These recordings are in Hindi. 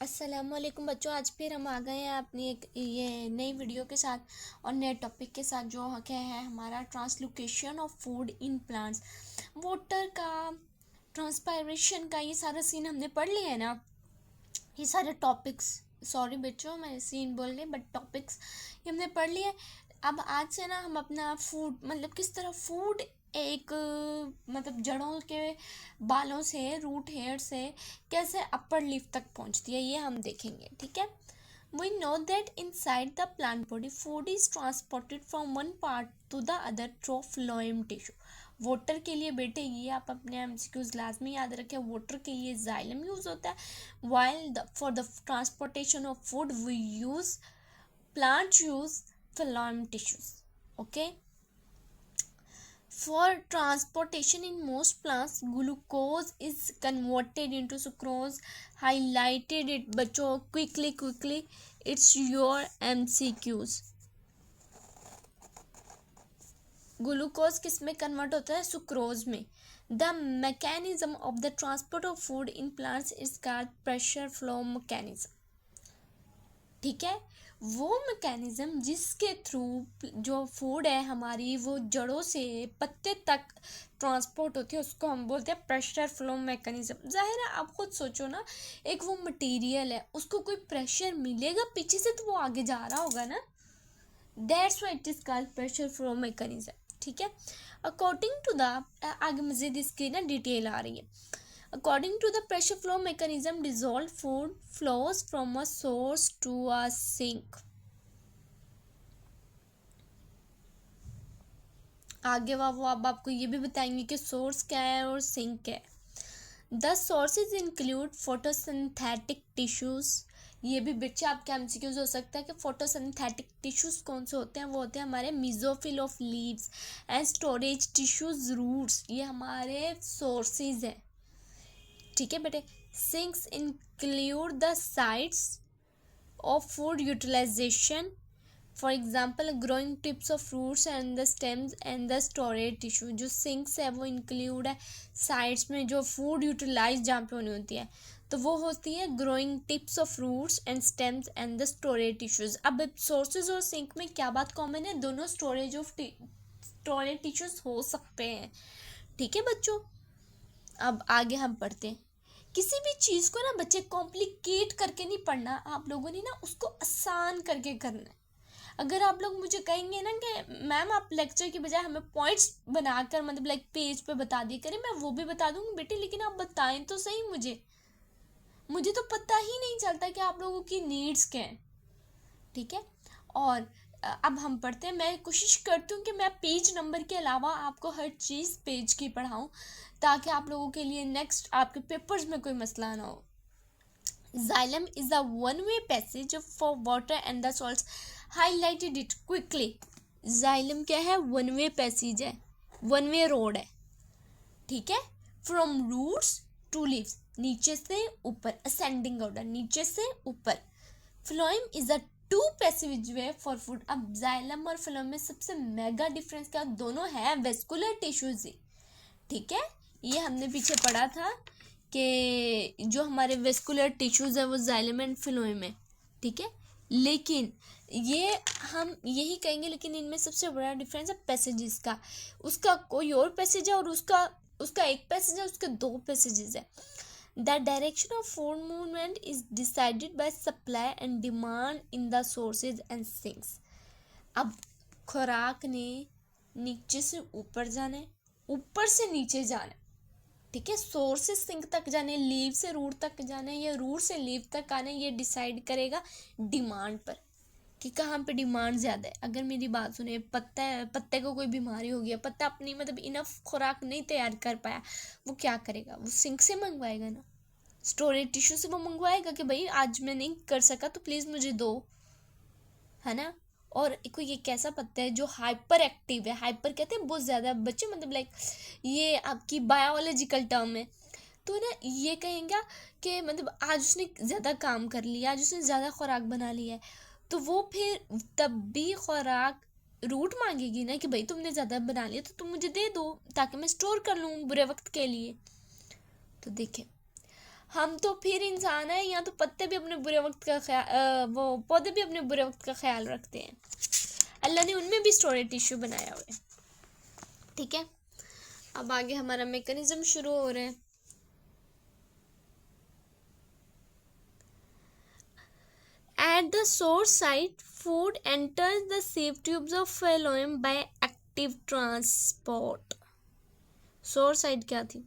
अस्सलामुअलैकुम बच्चों, आज फिर हम आ गए हैं अपनी एक ये नई वीडियो के साथ और नए टॉपिक के साथ जो क्या है हमारा translocation of food in plants. Water का, ट्रांसपायरेशन का, ये सारा सीन हमने पढ़ लिया है ना। ये सारे टॉपिक्स, सॉरी बच्चों मैं सीन बोल गई बट टॉपिक्स ये हमने पढ़ लिया है। अब आज से ना हम अपना फूड मतलब किस तरह फूड एक मतलब जड़ों के बालों से, रूट हेयर से कैसे अपर लीफ तक पहुंचती है ये हम देखेंगे। ठीक है। We know that inside the plant body, food is transported from one part to the other through phloem tissue. Water के लिए बेटे ये आप अपने एमसीक्यूज लाजमी याद रखें, वाटर के लिए जाइलम यूज होता है, while for the transportation of food we use plants use phloem tissues. Okay. For transportation in most plants, glucose is converted into sucrose. Highlighted it बच्चों, quickly. It's your MCQs. Glucose किस में कन्वर्ट होता है? सुक्रोज में. The mechanism of the transport of food in plants is called pressure flow mechanism. ठीक है, वो मैकेनिज्म जिसके थ्रू जो फूड है हमारी वो जड़ों से पत्ते तक ट्रांसपोर्ट होती है उसको हम बोलते हैं प्रेशर फ्लो मैकेनिज्म. जाहिर है आप खुद सोचो ना, एक वो मटेरियल है उसको कोई प्रेशर मिलेगा पीछे से तो वो आगे जा रहा होगा ना. That's why it is called pressure flow mechanism. ठीक है. अकॉर्डिंग टू द, आगे मजीद इसकी ना डिटेल आ रही है. According to the pressure flow mechanism, dissolved food flows from a source to a sink. आगे वो अब आपको ये भी बताएंगे कि सोर्स क्या है और सिंक क्या है. The sources include photosynthetic tissues. ये भी बच्चे आपके एमसीक्यूज हो सकता है कि फोटोसिंथेटिक टिश्यूज कौन से होते हैं. वो होते हैं हमारे mesophyll of leaves and storage tissues roots. ये हमारे सोर्सेज हैं. ठीक है बेटे. Sinks include the sites of food utilisation, for example growing tips of fruits and the stems and the storage tissue. जो सिंक्स है वो इंक्लूड है साइट्स में जो फूड यूटिलाइज जहाँ पे होनी होती है, तो वो होती है growing tips of fruits and stems and the storage tissues. अब सोर्सेज और सिंक में क्या बात कॉमन है? दोनों स्टोरेज ऑफ स्टोरेज टिश्यूज हो सकते हैं. ठीक है बच्चों. अब आगे हम पढ़ते हैं. किसी भी चीज़ को ना बच्चे कॉम्प्लिकेट करके नहीं पढ़ना, आप लोगों ने ना उसको आसान करके करना है. अगर आप लोग मुझे कहेंगे ना कि मैम आप लेक्चर की बजाय हमें पॉइंट्स बनाकर मतलब लाइक पेज पे बता दिया करें, मैं वो भी बता दूंगी बेटे, लेकिन आप बताएं तो सही. मुझे तो पता ही नहीं चलता कि आप लोगों की नीड्स क्या हैं. ठीक है. और अब हम पढ़ते हैं. मैं कोशिश करती हूँ कि मैं पेज नंबर के अलावा आपको हर चीज़ पेज की पढ़ाऊँ ताकि आप लोगों के लिए नेक्स्ट आपके पेपर्स में कोई मसला ना हो. Xylem is a one-way passage for water and the salts. Highlighted it quickly. Xylem क्या है? one-way passage है, one-way road है. ठीक है. From roots to leaves, नीचे से ऊपर, ascending order, नीचे से ऊपर. Phloem is a two passageway for food. अब जाइलम और फ्लोएम में सबसे मेगा डिफरेंस क्या? दोनों है वेस्कुलर टिश्यूज. ठीक है. ये हमने पीछे पढ़ा था कि जो हमारे वेस्कुलर टिश्यूज है वो जाइलम एंड फ्लोएम है. ठीक है. लेकिन ये हम यही कहेंगे, लेकिन इनमें सबसे बड़ा डिफरेंस है पैसेजेस का. उसका कोई और पैसेज है और उसका एक पैसेज है, उसके दो पैसेजेस है. The direction of food movement is decided by supply and demand in the sources and sinks. अब खुराक ने नीचे से ऊपर जाना है, ऊपर से नीचे जाना है. ठीक है. सोर्स से सिंक तक जाने, लीव से रूट तक जाना है या रूट से लीव तक आना है, ये डिसाइड करेगा डिमांड पर कि कहाँ पे डिमांड ज़्यादा है. अगर मेरी बात सुने, पत्ते को कोई बीमारी हो गया, पत्ता अपनी मतलब इनफ खुराक नहीं तैयार कर पाया, वो क्या करेगा? वो सिंक से मंगवाएगा ना, स्टोरेज टिश्यू से वो मंगवाएगा कि भाई आज मैं नहीं कर सका तो प्लीज़ मुझे दो, है ना. और कोई एक ऐसा पत्ता है जो हाइपर एक्टिव है, हाइपर कहते हैं बहुत ज़्यादा बच्चे, मतलब लाइक ये आपकी बायोलॉजिकल टर्म है. तो ना ये कहेंगे कि मतलब आज उसने ज़्यादा काम कर लिया, आज उसने ज़्यादा खुराक बना लिया है, तो वो फिर तब भी खुराक रूट मांगेगी ना कि भाई तुमने ज़्यादा बना लिया तो तुम मुझे दे दो ताकि मैं स्टोर कर लूँ बुरे वक्त के लिए. तो देखें, हम तो फिर इंसान है, या तो पत्ते भी अपने बुरे वक्त का ख्याल, वो पौधे भी अपने बुरे वक्त का ख्याल रखते हैं। अल्लाह ने उनमें भी स्टोरेज टिश्यू बनाया हुआ है। ठीक है, अब आगे हमारा मैकेनिज्म शुरू हो रहा है। At the source site, food enters the sieve tubes of phloem by active transport. Source side क्या थी?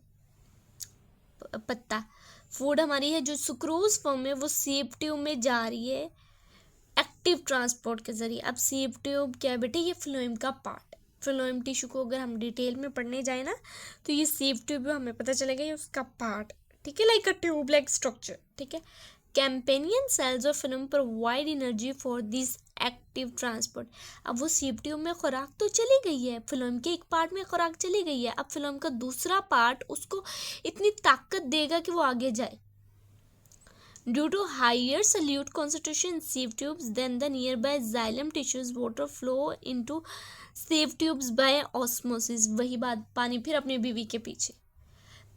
पत्ता। फूड हमारी है जो सुक्रोज फॉर्म में, वो सीव ट्यूब में जा रही है एक्टिव ट्रांसपोर्ट के जरिए। अब सीव ट्यूब क्या है बेटे? ये फ्लोएम का पार्ट है। फ्लोएम टिश्यू को अगर हम डिटेल में पढ़ने जाए ना, तो ये सीव ट्यूब हमें पता चलेगा ये उसका पार्ट, ठीक है, like a tube like structure. ठीक है, companion cells of phloem provide energy for this active transport. अब वो सीव ट्यूब में खुराक तो चली गई है, फिल्म के एक पार्ट में खुराक चली गई है, अब फिल्म का दूसरा पार्ट उसको इतनी ताकत देगा कि वो आगे जाए। Due to higher solute concentration in sieve tubes than the nearby xylem tissues, water flow into sieve tubes by osmosis। वही बात, पानी फिर अपने बीवी के पीछे।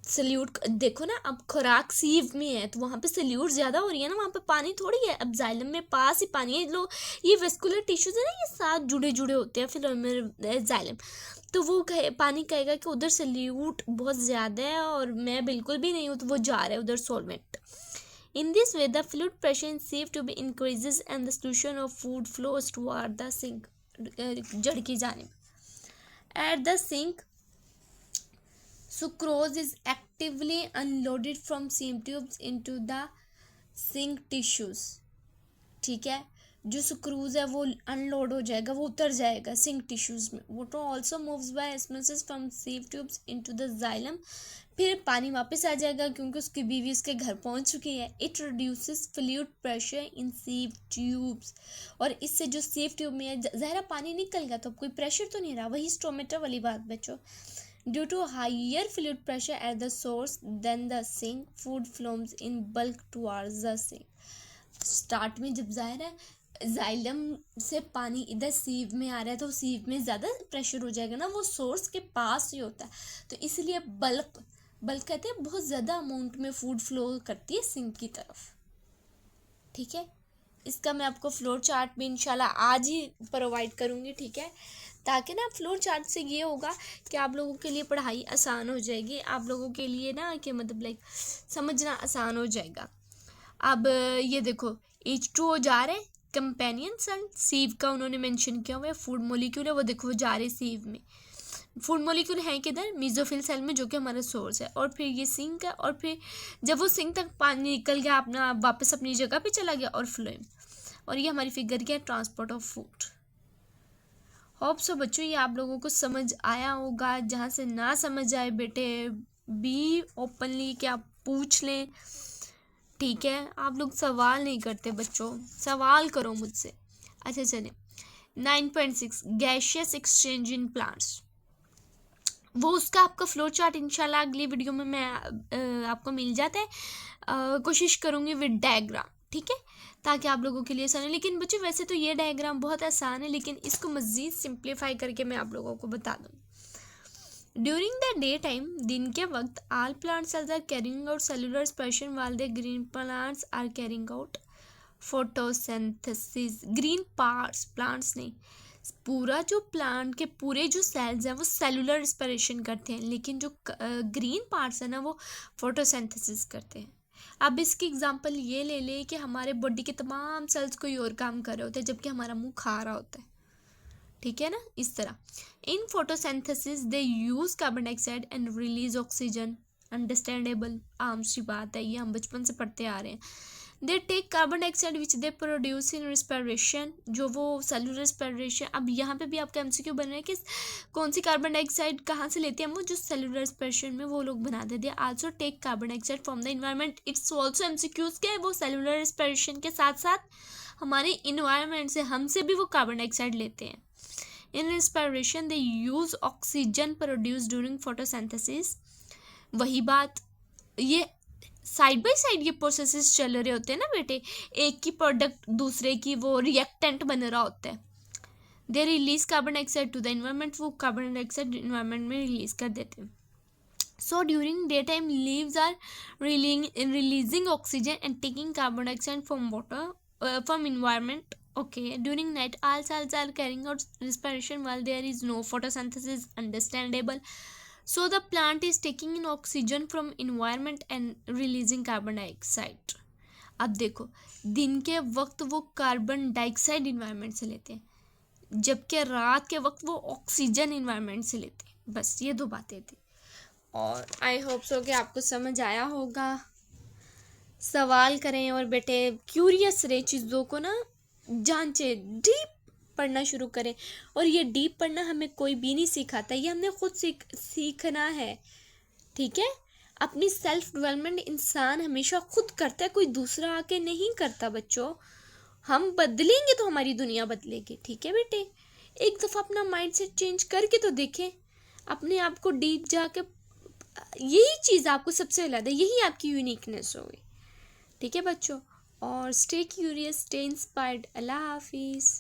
सल्यूट देखो ना, अब खुराक सीव में है तो वहाँ पे सल्यूट ज़्यादा हो रही है ना, वहाँ पे पानी थोड़ी है। अब जाइलम में पास ही पानी है। लोग ये वेस्कुलर टिश्यूज है ना, ये साथ जुड़े जुड़े होते हैं फिर जाइलम, तो वो पानी कहेगा कि उधर सल्यूट बहुत ज़्यादा है और मैं बिल्कुल भी नहीं हूँ, तो वो जा रहा है उधर solvent. In this way, the fluid pressure in sieve tube increases and the solution of food flows toward the sink, जड़ की जानिब। At the sink, sucrose is actively unloaded from sieve tubes into the sink tissues। ठीक है, जो सुक्रूज है वो अनलोड हो जाएगा, वो उतर जाएगा सिंक टिश्यूज में। Water also moves bye osmosis from sieve tubes into the xylem. फिर पानी वापस आ जाएगा क्योंकि उसकी बीवी उसके घर पहुंच चुकी है। It reduces fluid pressure in sieve tubes, और इससे जो सीव ट्यूब में है ज़ाहिर पानी निकल गया तो अब कोई प्रेशर तो नहीं रहा। वही स्टोमेटर वाली बात बच्चों। Due to higher fluid pressure at the source than the sink, food flows in bulk towards the sink. Start में जब जाहिर है जाइलम से पानी इधर सीव में आ रहा है तो सीव में ज़्यादा प्रेशर हो जाएगा ना, वो सोर्स के पास ही होता है, तो इसलिए बल्क कहते हैं बहुत ज़्यादा अमाउंट में फूड फ्लो करती है सिंक की तरफ। ठीक है, इसका मैं आपको फ्लोर चार्ट भी इंशाल्लाह आज ही प्रोवाइड करूँगी। ठीक है, ताकि ना फ्लोर चार्ट से ये होगा कि आप लोगों के लिए पढ़ाई आसान हो जाएगी, आप लोगों के लिए ना कि मतलब लाइक समझना आसान हो जाएगा। अब ये देखो H2O जा रहे, कंपेनियन सेल सीव का उन्होंने मेंशन किया हुआ है। फूड मोलिक्यूल है वो देखो वो जा रहे सीव में। फूड मोलिक्यूल है किधर? मेसोफिल सेल में, जो कि हमारा सोर्स है। और फिर ये सिंक है, और फिर जब वो सिंक तक पानी निकल गया अपना वापस अपनी जगह पे चला गया, और फ्लोएम। और ये हमारी फिगर क्या है? Transport of food. Hope so बच्चों ये आप लोगों को समझ आया होगा। जहाँ से ना समझ आए बेटे बी ओपनली कि आप पूछ लें। ठीक है, आप लोग सवाल नहीं करते बच्चों, सवाल करो मुझसे। अच्छा चले 9.6 गैशियस एक्सचेंज इन प्लांट्स। वो उसका आपका फ्लो चार्ट इंशाल्लाह अगली वीडियो में मैं आपको मिल जाता है। कोशिश करूँगी विद डायग्राम। ठीक है, ताकि आप लोगों के लिए आसान है। लेकिन बच्चों वैसे तो ये डायग्राम बहुत आसान है, लेकिन इसको मज़ीद सिंप्लीफाई करके मैं आप लोगों को बता दूँ। ड्यूरिंग द डे टाइम, दिन के वक्त, all plant cells are carrying out cellular expression while the green plants are carrying out photosynthesis. Green parts, plants नहीं, पूरा जो प्लांट के पूरे जो सेल्स हैं वो सेलुलर रिस्पिरेशन करते हैं, लेकिन जो ग्रीन पार्ट्स हैं ना वो फोटोसिंथेसिस करते हैं। अब इसकी एग्जांपल ये ले ले कि हमारे बॉडी के तमाम सेल्स कोई और काम कर रहे होते हैं जबकि हमारा मुंह खा रहा होता है। ठीक है ना, इस तरह in photosynthesis they use carbon dioxide and release oxygen. Understandable, आम सी बात है, ये हम बचपन से पढ़ते आ रहे हैं। They take carbon dioxide which they produce in respiration, जो वो सेलुलर रिस्पिरेशन। अब यहाँ पे भी आपका एमसीक्यू बन रहा है कि कौन सी कार्बन डाइऑक्साइड कहाँ से लेते हैं, वो जो सेलुलर रिस्पिरेशन में वो लोग बनाते थे। Also take carbon dioxide from the environment. It's also MCQs के वो सेलुलर रिस्पिरेशन के साथ साथ हमारे इन्वायरमेंट से, हमसे भी वो कार्बन डाइऑक्साइड लेते हैं। In respiration they use oxygen produced during photosynthesis। वही बात, ये साइड बाय साइड ये प्रोसेसेस चल रहे होते हैं ना बेटे, एक की प्रोडक्ट दूसरे की वो रिएक्टेंट बन रहा होता है। They release carbon dioxide to the environment, वो कार्बन डाइऑक्साइड इन्वायरमेंट में रिलीज कर देते हैं। So during daytime, leaves are releasing oxygen and taking carbon dioxide from water, from environment. Okay. During night, all cells are carrying out respiration while there is no photosynthesis. Understandable. So the plant is taking in oxygen from environment and releasing carbon dioxide. अब देखो, दिन के वक्त वो कार्बन डाइऑक्साइड इन्वायरमेंट से लेते हैं, जबकि रात के वक्त वो ऑक्सीजन इन्वायरमेंट से लेते हैं। बस ये दो बातें थी, और आई होप सो कि आपको समझ आया होगा। सवाल करें और बेटे क्यूरियस रहे, चीज़ों को ना जांचे, डीप पढ़ना शुरू करें। और ये डीप पढ़ना हमें कोई भी नहीं सिखाता, ये हमने खुद सीखना है। ठीक है, अपनी सेल्फ डेवलपमेंट इंसान हमेशा खुद करता है, कोई दूसरा आके नहीं करता बच्चों। हम बदलेंगे तो हमारी दुनिया बदलेगी। ठीक है बेटे, एक दफ़ा अपना माइंड सेट चेंज करके तो देखें, अपने आप को डीप जाके, यही चीज़ आपको सबसे अलग है, यही आपकी यूनिकनेस होगी। ठीक है बच्चों, और स्टे क्यूरियस, स्टे इंस्पायर्ड। अल्लाह हाफिज़।